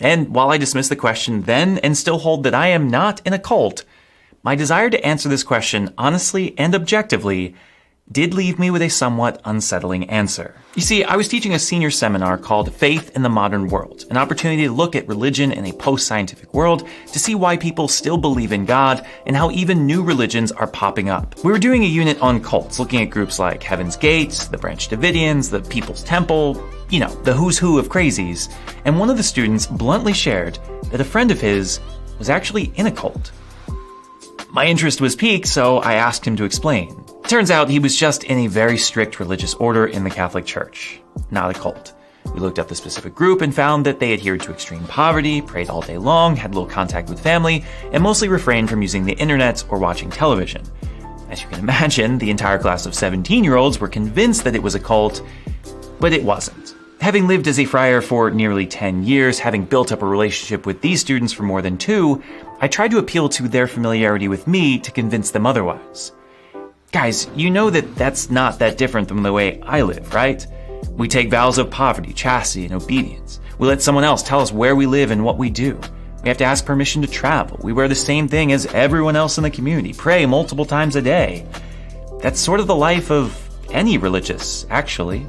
And while I dismiss the question then and still hold that I am not in a cult, my desire to answer this question honestly and objectively did leave me with a somewhat unsettling answer. You see, I was teaching a senior seminar called Faith in the Modern World, an opportunity to look at religion in a post-scientific world to see why people still believe in God and how even new religions are popping up. We were doing a unit on cults, looking at groups like Heaven's Gate, the Branch Davidians, the People's Temple, you know, the who's who of crazies, and one of the students bluntly shared that a friend of his was actually in a cult. My interest was piqued, so I asked him to explain. Turns out he was just in a very strict religious order in the Catholic Church, not a cult. We looked up the specific group and found that they adhered to extreme poverty, prayed all day long, had little contact with family, and mostly refrained from using the internet or watching television. As you can imagine, the entire class of 17-year-olds were convinced that it was a cult, but it wasn't. Having lived as a friar for nearly 10 years, having built up a relationship with these students for more than 2, I tried to appeal to their familiarity with me to convince them otherwise. Guys, you know that that's not that different from the way I live, right? We take vows of poverty, chastity, and obedience. We let someone else tell us where we live and what we do. We have to ask permission to travel. We wear the same thing as everyone else in the community, pray multiple times a day. That's sort of the life of any religious, actually.